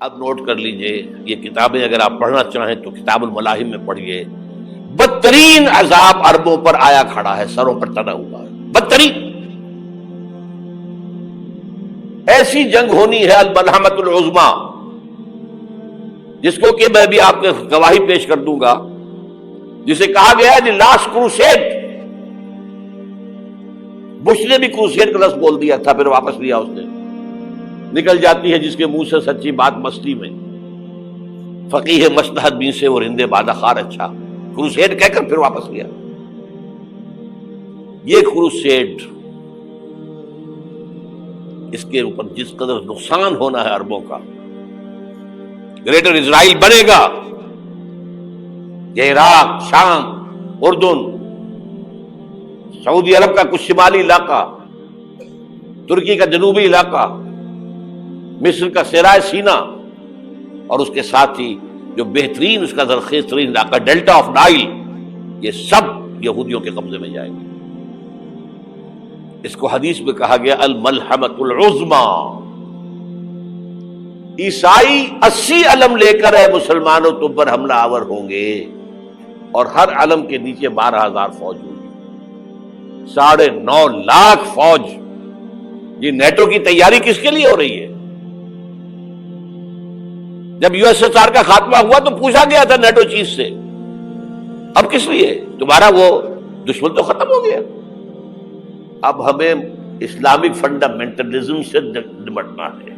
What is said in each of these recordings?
اب نوٹ کر لیجئے، یہ کتابیں اگر آپ پڑھنا چاہیں تو کتاب الملاحم میں پڑھیے. بدترین عذاب عربوں پر آیا کھڑا ہے، سروں پر تنا ہوا ہے، بدترین. ایسی جنگ ہونی ہے الملحمۃ العظمیٰ، جس کو کہ میں بھی آپ کے گواہی پیش کر دوں گا، جسے کہا گیا ہے دی لاسٹ کروسیڈ. بش نے بھی کروسیڈ کا لفظ بول دیا تھا، پھر واپس لیا اس نے. نکل جاتی ہے جس کے منہ سے سچی بات مستی میں، فقیہ مصلحت بین سے اور ہندے بادہ خار اچھا، کروسیڈ کہہ کر پھر واپس لیا. یہ کروسیڈ، اس کے اوپر جس قدر نقصان ہونا ہے عربوں کا، گریٹر اسرائیل بنے گا، یہ عراق، شام، اردن، سعودی عرب کا کچھ شمالی علاقہ، ترکی کا جنوبی علاقہ، مصر کا صحرائے سینا، اور اس کے ساتھ ہی جو بہترین اس کا زرخیز ترین علاقہ ڈیلٹا آف نائل، یہ سب یہودیوں کے قبضے میں جائیں گے. اس کو حدیث میں کہا گیا الملحمۃ العظمیٰ. عیسائی 80 علم لے کر اے مسلمانوں تم پر حملہ آور ہوں گے، اور ہر علم کے نیچے 12,000 فوج ہوگی، 9.5 لاکھ فوج. یہ نیٹو کی تیاری کس کے لیے ہو رہی ہے؟ جب یو ایس ایس آر کا خاتمہ ہوا تو پوچھا گیا تھا نیٹو چیف سے، اب کس لیے؟ تمہارا وہ دشمن تو ختم ہو گیا، اب ہمیں اسلامک فنڈامنٹلزم سے نمٹنا ہے.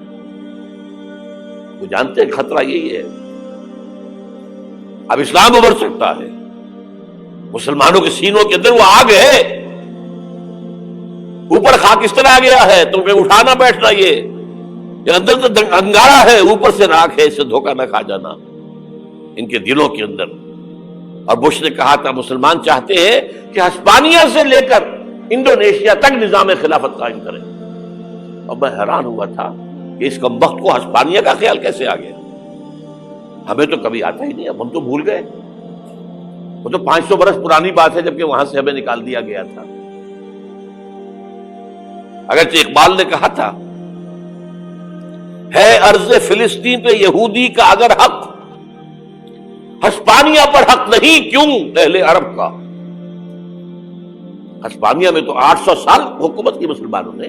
وہ جانتے ہیں خطرہ یہی ہے، اب اسلام ابھر سکتا ہے. مسلمانوں کے سینوں کے اندر وہ آگ ہے، اوپر خاکستر آ گیا ہے، تمہیں اٹھانا بیٹھنا، یہ اندر تو انگارا ہے، اوپر سے راکھ ہے، اس سے دھوکہ نہ کھا جانا ان کے دلوں کے اندر. اور بش نے کہا تھا مسلمان چاہتے ہیں کہ ہسپانیہ سے لے کر انڈونیشیا تک نظام خلافت قائم کریں. اور میں حیران ہوا تھا کہ اس کمبخت کو ہسپانیہ کا خیال کیسے آ گیا؟ ہمیں تو کبھی آتا ہی نہیں، اب ہم تو بھول گئے. وہ تو 500 برس پرانی بات ہے، جبکہ وہاں سے ہمیں نکال دیا گیا تھا. اگرچہ اقبال نے کہا تھا ہے ارض فلسطین پہ یہودی کا اگر حق، ہسپانیہ پر حق نہیں کیوں اہل عرب کا. ہسپانیہ میں تو 800 سال حکومت کی مسلمانوں نے،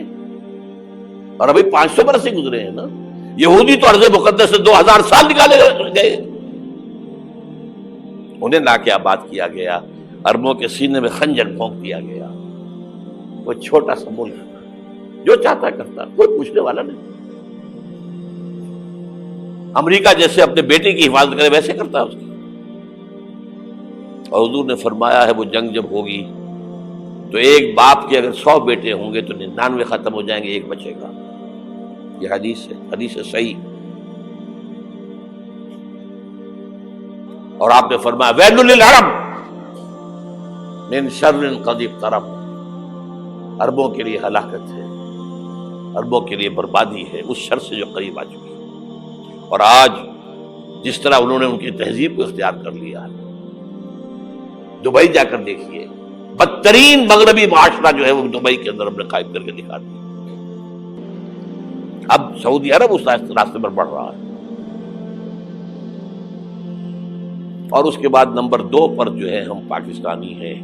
اور ابھی 500 برس سے گزرے ہیں نا. یہودی تو ارض مقدس سے 2000 سال نکالے گئے. انہیں لا کے آباد کیا گیا، عربوں کے سینے میں خنجر بھونک دیا گیا. وہ چھوٹا سا ملک جو چاہتا کرتا، کوئی پوچھنے والا نہیں. امریکہ جیسے اپنے بیٹے کی حفاظت کرے ویسے کرتا ہے اس کی. اور حضور نے فرمایا ہے وہ جنگ جب ہوگی تو ایک باپ کے اگر 100 بیٹے ہوں گے تو 99 ختم ہو جائیں گے، ایک بچے گا. یہ حدیث ہے، حدیث صحیح. اور آپ نے فرمایا ویل للعرب من شر قد اقترب. عربوں کے لیے ہلاکت ہے، عربوں کے لیے بربادی ہے اس شر سے جو قریب آ چکی ہے. اور آج جس طرح انہوں نے ان کی تہذیب کو اختیار کر لیا ہے، دبئی جا کر دیکھیے، بدترین مغربی معاشرہ جو ہے وہ دبئی کے اندر ہم نے قائم کر کے دکھا دیا. اب سعودی عرب اس راستے پر بڑھ رہا ہے. اور اس کے بعد نمبر 2 پر جو ہے ہم پاکستانی ہیں.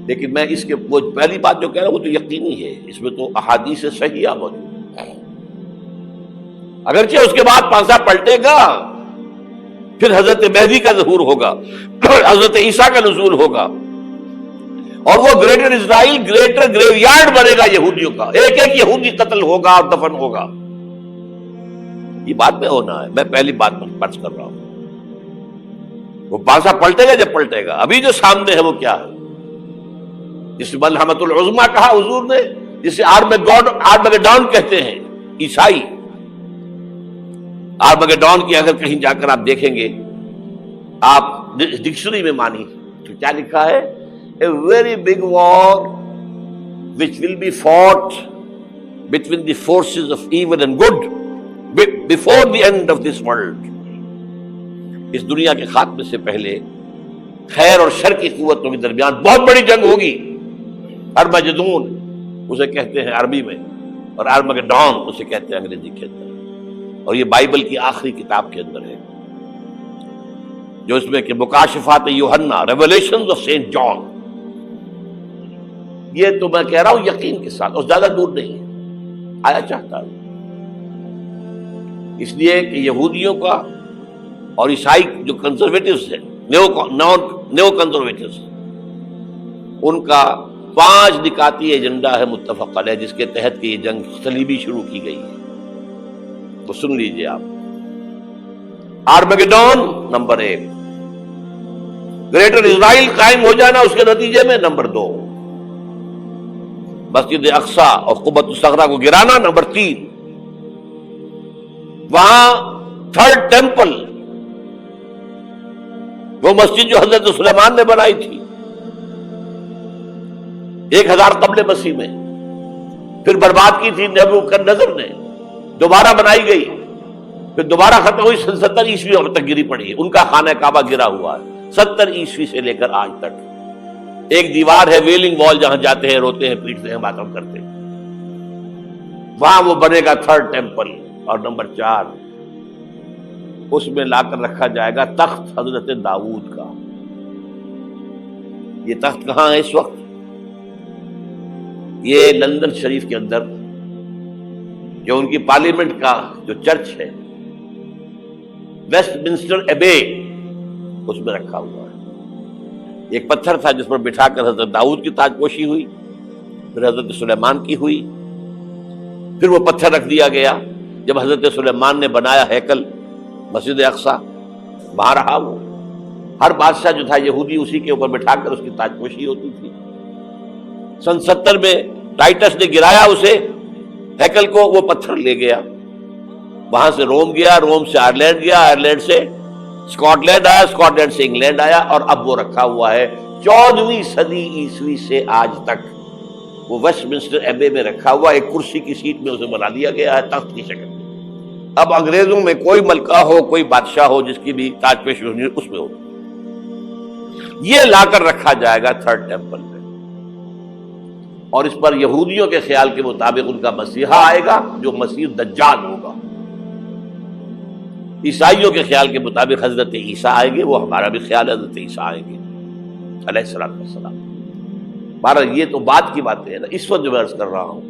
لیکن میں اس کے وہ پہلی بات جو کہہ رہا ہوں وہ تو یقینی ہے، اس میں تو احادیث صحیحہ موجود ہے. اگرچہ اس کے بعد پانسا پلٹے گا، پھر حضرت مہدی کا ظہور ہوگا، حضرت عیسیٰ کا نزول ہوگا، اور وہ گریٹر اسرائیل گریٹر گریو یارڈ بنے گا یہودیوں کا. ایک ایک یہودی قتل ہوگا اور دفن ہوگا. یہ بات میں ہونا ہے، میں پہلی بات پر فرض کر رہا ہوں. وہ پانسا پلٹے گا جب پلٹے گا. ابھی جو سامنے ہے وہ کیا ہے؟ جس ملحمۃ العظمیٰ کہا حضور نے، جسے آرمگیڈون کہتے ہیں عیسائی. آرمگیڈون کی اگر کہیں جا کر آپ دیکھیں گے، آپ ڈکشنری میں مانی تو کیا لکھا ہے؟ A very big war which will be fought between the forces of evil and good before the end of this world. اس دنیا کے خاتمے سے پہلے خیر اور شر کی قوتوں کے درمیان بہت بڑی جنگ ہوگی. ارمجدون اسے کہتے ہیں عربی میں، اور آرمگیڈون اسے کہتے ہیں انگریزی کے اندر. اور یہ بائبل کی آخری کتاب کے اندر ہے، جو اس میں کہ مکاشفات یوحنا، ریویلیشنز آف سینٹ جان. یہ تو میں کہہ رہا ہوں یقین کے ساتھ، اور زیادہ دور نہیں ہے، آیا چاہتا ہے. اس لیے کہ یہودیوں کا اور عیسائی جو کنزرویٹوز ہیں، نیو کنزرویٹوز، ان کا 5 نکاتی ایجنڈا ہے متفق علیہ، جس کے تحت کہ یہ جنگ صلیبی شروع کی گئی ہے. تو سن لیجئے آپ. آرمیگیڈون نمبر 1، گریٹر اسرائیل قائم ہو جانا اس کے نتیجے میں نمبر 2، مسجد اقصی اور قبۃ الصغریٰ کو گرانا نمبر 3، وہاں 3rd ٹیمپل، وہ مسجد جو حضرت سلیمان نے بنائی تھی 1000 قبل مسیح میں، پھر برباد کی تھی نبوکدنضر نے، دوبارہ بنائی گئی، پھر دوبارہ ختم ہوئی 70 عیسوی تک گری پڑی ہے. ان کا خانہ کعبہ گرا ہوا ہے 70 عیسوی سے لے کر آج تک. ایک دیوار ہے ویلنگ وال، جہاں جاتے ہیں، روتے ہیں، پیٹتے ہیں، ماتم کرتے ہیں، وہاں وہ بنے گا 3rd ٹیمپل. اور نمبر 4، اس میں لا کر رکھا جائے گا تخت حضرت داؤد کا. یہ تخت کہاں ہے اس وقت؟ یہ لندن شریف کے اندر، جو ان کی پارلیمنٹ کا جو چرچ ہے، ویسٹ منسٹر ایبے، اس میں رکھا ہوا ہے. ایک پتھر تھا جس پر بٹھا کر حضرت داؤد کی تاج پوشی ہوئی، پھر حضرت سلیمان کی ہوئی، پھر وہ پتھر رکھ دیا گیا جب حضرت سلیمان نے بنایا ہیکل مسجد اقصی، وہاں رہا وہ. ہر بادشاہ جو تھا یہودی اسی کے اوپر بٹھا کر اس کی تاج پوشی ہوتی تھی. سن 70 میں ٹائٹس نے گرایا اسے، ہیکل کو، وہ پتھر لے گیا، وہاں سے روم گیا، روم سے آئرلینڈ گیا، آئرلینڈ سے اسکاٹ لینڈ آیا، اسکاٹ لینڈ سے انگلینڈ آیا، اور اب وہ رکھا ہوا ہے 14ویں صدی عیسوی سے آج تک. وہ ویسٹ منسٹر ایبے میں رکھا ہوا، ایک کرسی کی سیٹ میں اسے بنا دیا گیا ہے تخت کی شکل میں. اب انگریزوں میں کوئی ملکہ ہو، کوئی بادشاہ ہو جس کی بھی تاج پوشی ہونی اس میں ہو، یہ لا کر رکھا جائے گا 3rd ٹیمپل میں. اور اس پر یہودیوں کے خیال کے مطابق ان کا مسیحا آئے گا جو مسیح دجال ہوگا. عیسائیوں کے خیال کے مطابق حضرت عیسیٰ آئیں گے، وہ ہمارا بھی خیال ہے حضرت عیسیٰ آئیں گے علیہ الصلوۃ والسلام. بہرحال یہ تو بعد کی باتیں ہیں نا. اس وقت جو میں عرض کر رہا ہوں،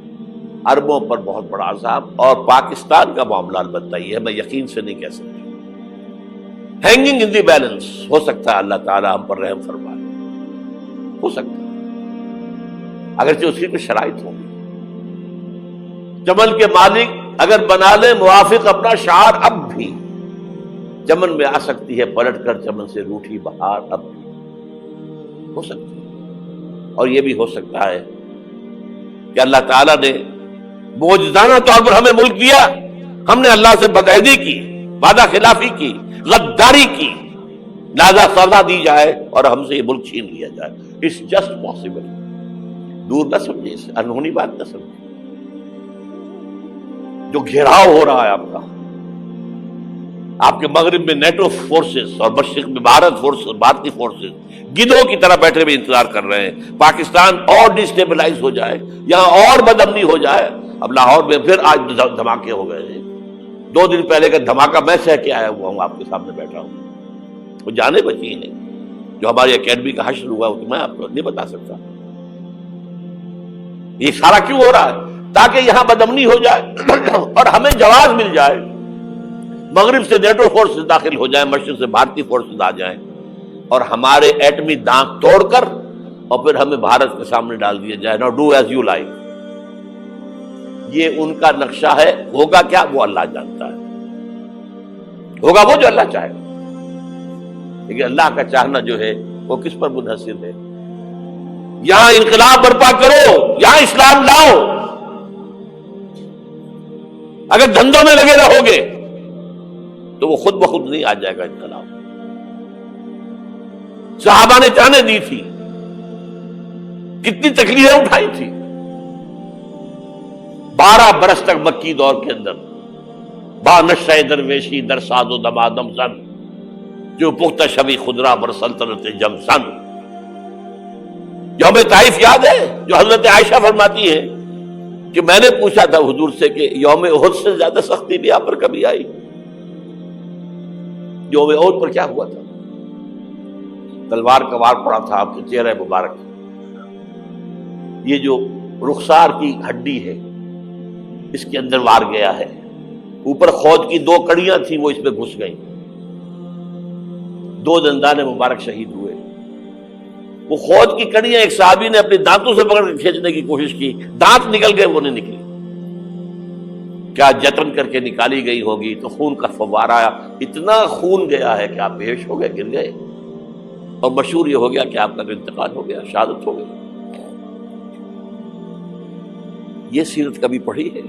عربوں پر بہت بڑا عذاب، اور پاکستان کا معاملہ البتہ یہ ہے، میں یقین سے نہیں کہہ سکتا. ہینگنگ ان دی بیلنس، ہو سکتا ہے اللہ تعالیٰ ہم پر رحم فرمائے، ہو سکتا ہے، اگرچہ اس کی کچھ شرائط ہوں گی. چمن کے مالک اگر بنا لے موافق اپنا شعار، اب بھی چمن میں آ سکتی ہے پلٹ کر چمن سے روٹھی بہار، اب بھی ہو سکتی ہے. اور یہ بھی ہو سکتا ہے کہ اللہ تعالیٰ نے معجزانہ طور پر ہمیں ملک دیا، ہم نے اللہ سے بدعہدی کی، وعدہ خلافی کی، غداری کی، لہذا سزا دی جائے اور ہم سے یہ ملک چھین لیا جائے. It's just possible. دور نہ سمجھے، اسے انہونی بات نہ سمجھے. جو گھیراؤ ہو رہا ہے آپ کے مغرب میں نیٹو فورسز اور مشرق میں بھارتی فورسز گدھوں کی طرح بیٹھے ہوئے انتظار کر رہے ہیں پاکستان اور ڈسٹیبلائز ہو جائے، یہاں اور بدامنی ہو جائے. اب لاہور میں پھر آج دھماکے ہو گئے ہیں. 2 دن پہلے کا دھماکہ میں سہ کے آیا ہوا ہوں، آپ کے سامنے بیٹھا ہوں. وہ جانے بچی ہیں جو ہماری اکیڈمی کا حشر ہوا، تو میں آپ کو نہیں بتا سکتا. یہ سارا کیوں ہو رہا ہے؟ تاکہ یہاں بدامنی ہو جائے اور ہمیں جواز مل جائے. مغرب سے نیٹو فورسز داخل ہو جائیں، مشرق سے بھارتی فورسز آ جائیں اور ہمارے ایٹمی دانت توڑ کر اور پھر ہمیں بھارت کے سامنے ڈال دیا جائے. نو ڈو ایز یو لائک. یہ ان کا نقشہ ہے. ہوگا کیا وہ اللہ جانتا ہے. ہوگا وہ جو اللہ چاہے. لیکن اللہ کا چاہنا جو ہے وہ کس پر منحصر ہے؟ یہاں انقلاب برپا کرو، یہاں اسلام لاؤ. اگر دھندوں میں لگے رہو گے تو وہ خود بخود نہیں آ جائے گا انقلاب. صحابہ نے جانیں دی تھی، کتنی تکلیفیں اٹھائی تھی. 12 برس تک مکی دور کے اندر با نشہ درویشی در ساز و دمادم زن، جو پختہ شبی خدرا بر سلطنت جم سن. یوم طائف یاد ہے جو حضرت عائشہ فرماتی ہے کہ میں نے پوچھا تھا حضور سے کہ یوم احد سے زیادہ سختی بھی آپ پر کبھی آئی؟ یوم احد پر کیا ہوا تھا؟ تلوار کا وار پڑا تھا آپ کے چہرہ مبارک، یہ جو رخسار کی ہڈی ہے اس کے اندر وار گیا ہے، اوپر خود کی 2 کڑیاں تھیں وہ اس میں گھس گئیں، 2 دندان مبارک شہید ہوئے۔ وہ خود کی کڑیاں ایک صحابی نے اپنے دانتوں سے پکڑ کے کھینچنے کی کوشش کی، دانت نکل گئے، وہ نہیں نکلی، کیا جتن کر کے نکالی گئی ہوگی تو خون کا فوارہ آیا، اتنا خون گیا ہے کہ آپ بے ہوش ہو گئے، گر گئے، اور مشہور یہ ہو گیا کہ آپ کا انتقال ہو گیا، شہادت ہو گئی۔ یہ سیرت کبھی پڑھی ہے؟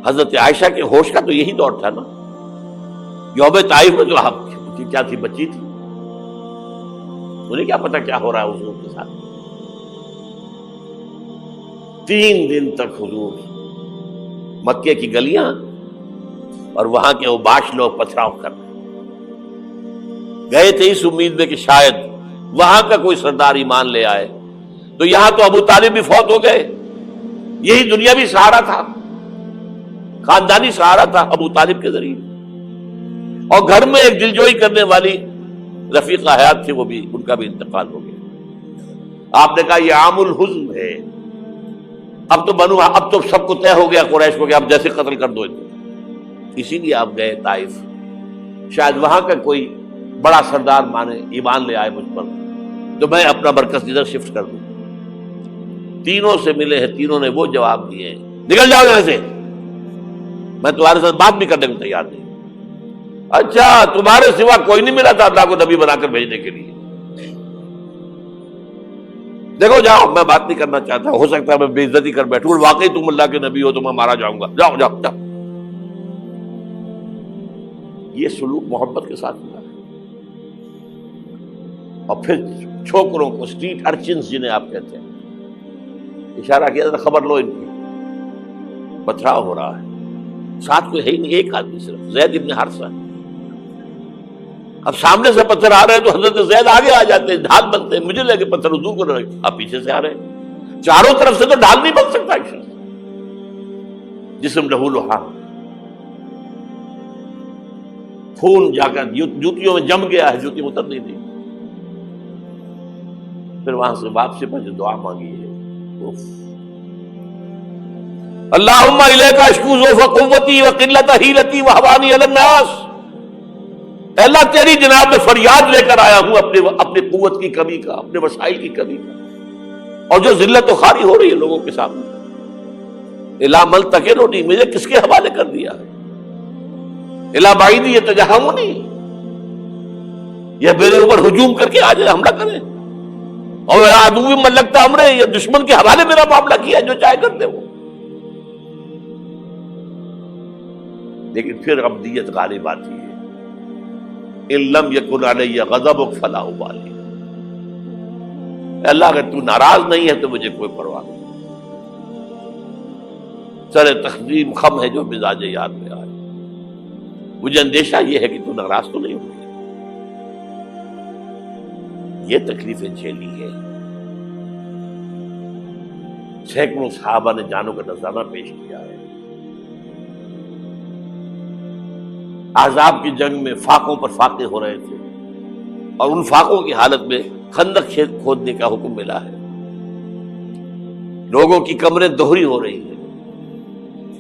حضرت عائشہ کے ہوش کا تو یہی دور تھا نا، یوم طائف میں جو آپ کیا تھی، بچی تھی، انہیں کیا پتا کیا ہو رہا ہے حضور کے ساتھ۔ 3 دن تک حضور مکے کی گلیاں اور وہاں کے اوباش لوگ پتھراؤ کر رہے گئے تھے اس امید میں کہ شاید وہاں کا کوئی سردار ایمان لے آئے، تو یہاں تو ابو طالب بھی فوت ہو گئے، یہی دنیاوی سہارا تھا، خاندانی سہارا تھا ابو طالب کے ذریعے، اور گھر میں ایک دلجوئی کرنے والی رفیقہ حیات تھی، وہ بھی، ان کا بھی انتقال ہو گیا۔ آپ نے کہا یہ عام الحزن ہے، اب تو سب کو طے ہو گیا قریش کو کہ آپ جیسے قتل کر دو، اسی لیے آپ گئے طائف، شاید وہاں کا کوئی بڑا سردار مانے، ایمان لے آئے مجھ پر، تو میں اپنا مرکز ادھر شفٹ کر دوں۔ تینوں سے ملے ہیں، تینوں نے وہ جواب دیے ہیں، نکل جاؤ یہاں سے، میں تمہارے ساتھ بات بھی کرنے کو تیار نہیں۔ اچھا، تمہارے سوا کوئی نہیں ملا تھا اللہ کو نبی بنا کر بھیجنے کے لیے؟ دیکھو جاؤ، میں بات نہیں کرنا چاہتا، ہو سکتا ہے میں بے عزتی کر بیٹھوں، واقعی تم اللہ کے نبی ہو تو میں مارا جاؤں گا، جاؤ جاؤ جاؤ۔ یہ سلوک محبت کے ساتھ ملا ہے۔ اور پھر چھوکروں کو، اسٹریٹ ارچنز جنہیں آپ کہتے ہیں، اشارہ کیا تھا، خبر لو ان کی، پتھراؤ ہو رہا ہے، ساتھ کوئی ہے ہی نہیں، ایک آدمی صرف، زید ابن حارثہ۔ اب سامنے سے پتھر آ رہے ہیں تو حضرت زید آگے آ جاتے ہیں، ڈھال بنتے ہیں، مجھے لگے پتھر حضور کو لگے، آپ پیچھے سے آ رہے ہیں، چاروں طرف سے تو ڈھال نہیں بن سکتا ایک شخص، جسم لہو لہان، خون جا کر جوتیوں میں جم گیا ہے، جوتی اتر نہیں دی۔ پھر وہاں سے واپسی پر جو دعا مانگی ہے، اللہم الیک اشکو ضعف قوتی وقلت حیلتی وہوانی علی الناس، اللہ تیری جناب میں فریاد لے کر آیا ہوں اپنی قوت کی کمی کا، اپنے وسائل کی کمی کا، اور جو ذلت و خواری ہو رہی ہے لوگوں کے سامنے، الا ملتقننی، مجھے کس کے حوالے کر دیا ہے، الا بعیدی یتجہمنی، یہ میرے اوپر ہجوم کر کے آ جائے، حملہ کرے، اور عدو من لگتا امرے، یہ دشمن کے حوالے میرا معاملہ کیا، جو چاہے کرتے وہ۔ لیکن پھر عبدیت غالب آتی ہے، ان لم یکن علی غضبک فلا ابالی، اللہ اگر تو ناراض نہیں ہے تو مجھے کوئی پرواہ نہیں، سر تقدیم خم ہے جو مزاج یار میں آئے، مجھے اندیشہ یہ ہے کہ تو ناراض تو نہیں ہوگی۔ یہ تکلیفیں جھیلی ہے، سینکڑوں صحابہ نے جانوں کا نذرانہ پیش کیا ہے، احزاب کی جنگ میں فاقوں پر فاقے ہو رہے تھے، اور ان فاقوں کی حالت میں خندق کھودنے کا حکم ملا ہے، لوگوں کی کمریں دوہری ہو رہی ہیں،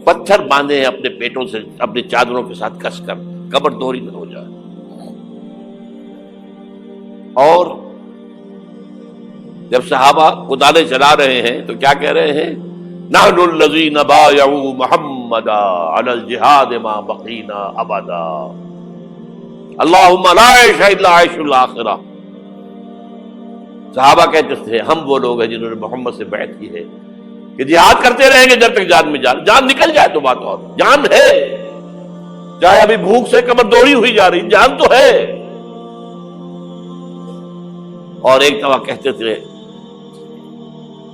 پتھر باندھے ہیں اپنے پیٹوں سے، اپنی چادروں کے ساتھ کس کر کمر دوہری نہ ہو جائے، اور جب صحابہ کدالیں چلا رہے ہیں تو کیا کہہ رہے ہیں، نحن الذین بایعوا محمدا علی الجہاد ما بقینا ابدا، اللہم لا عیش الا عیش الاخرہ۔ صحابہ کہتے تھے ہم وہ لوگ ہیں جنہوں نے محمد سے بیعت کی ہے کہ جہاد کرتے رہیں گے جب تک جان میں جان نکل جائے تو بات، اور جان ہے، چاہے ابھی بھوک سے کمر دوڑی ہوئی جا رہی، جان تو ہے۔ اور ایک دفعہ کہتے تھے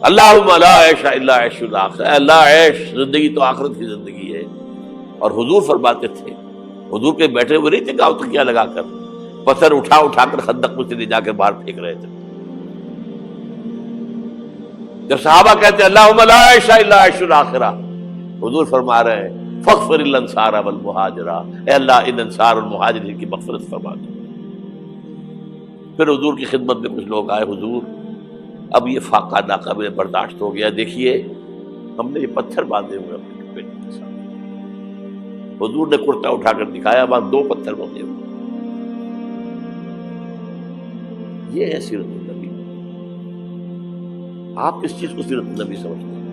اللہم لا عیش الا عیش الاخرہ، اللہ عیش، زندگی تو آخرت کی زندگی ہے۔ اور حضور فرماتے تھے، حضور کے بیٹھے ہوئے نہیں تھے گاؤں تکیہ لگا کر، پتھر اٹھا کر خندق میں سے لے جا کر باہر پھینک رہے تھے، جب صحابہ کہتے ہیں اللہم لا عیش الا عیش الاخرہ، حضور فرما رہے ہیں فاغفر للانصار والمہاجرہ، اے اللہ ان انصار اور مہاجرین کی مغفرت فرما دو۔ پھر حضور کی خدمت میں کچھ لوگ آئے، حضور اب یہ فاقہ ناقابل برداشت ہو گیا، دیکھیے ہم نے یہ پتھر باندھے ہوئے اپنے پیٹ کے ساتھ۔ حضور نے کرتا اٹھا کر دکھایا، وہاں 2 پتھر بندھے ہوئے۔ یہ ہے سیرت النبی۔ آپ کس چیز کو سیرت النبی سمجھتے ہیں؟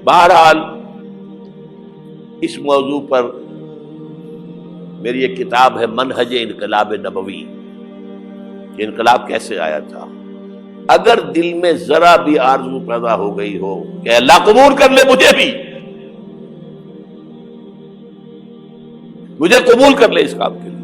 بہرحال اس موضوع پر میری ایک کتاب ہے منہج انقلاب نبوی، کہ انقلاب کیسے آیا تھا۔ اگر دل میں ذرا بھی آرزو پیدا ہو گئی ہو کہ اللہ قبول کر لے مجھے قبول کر لے اس کام کے لیے،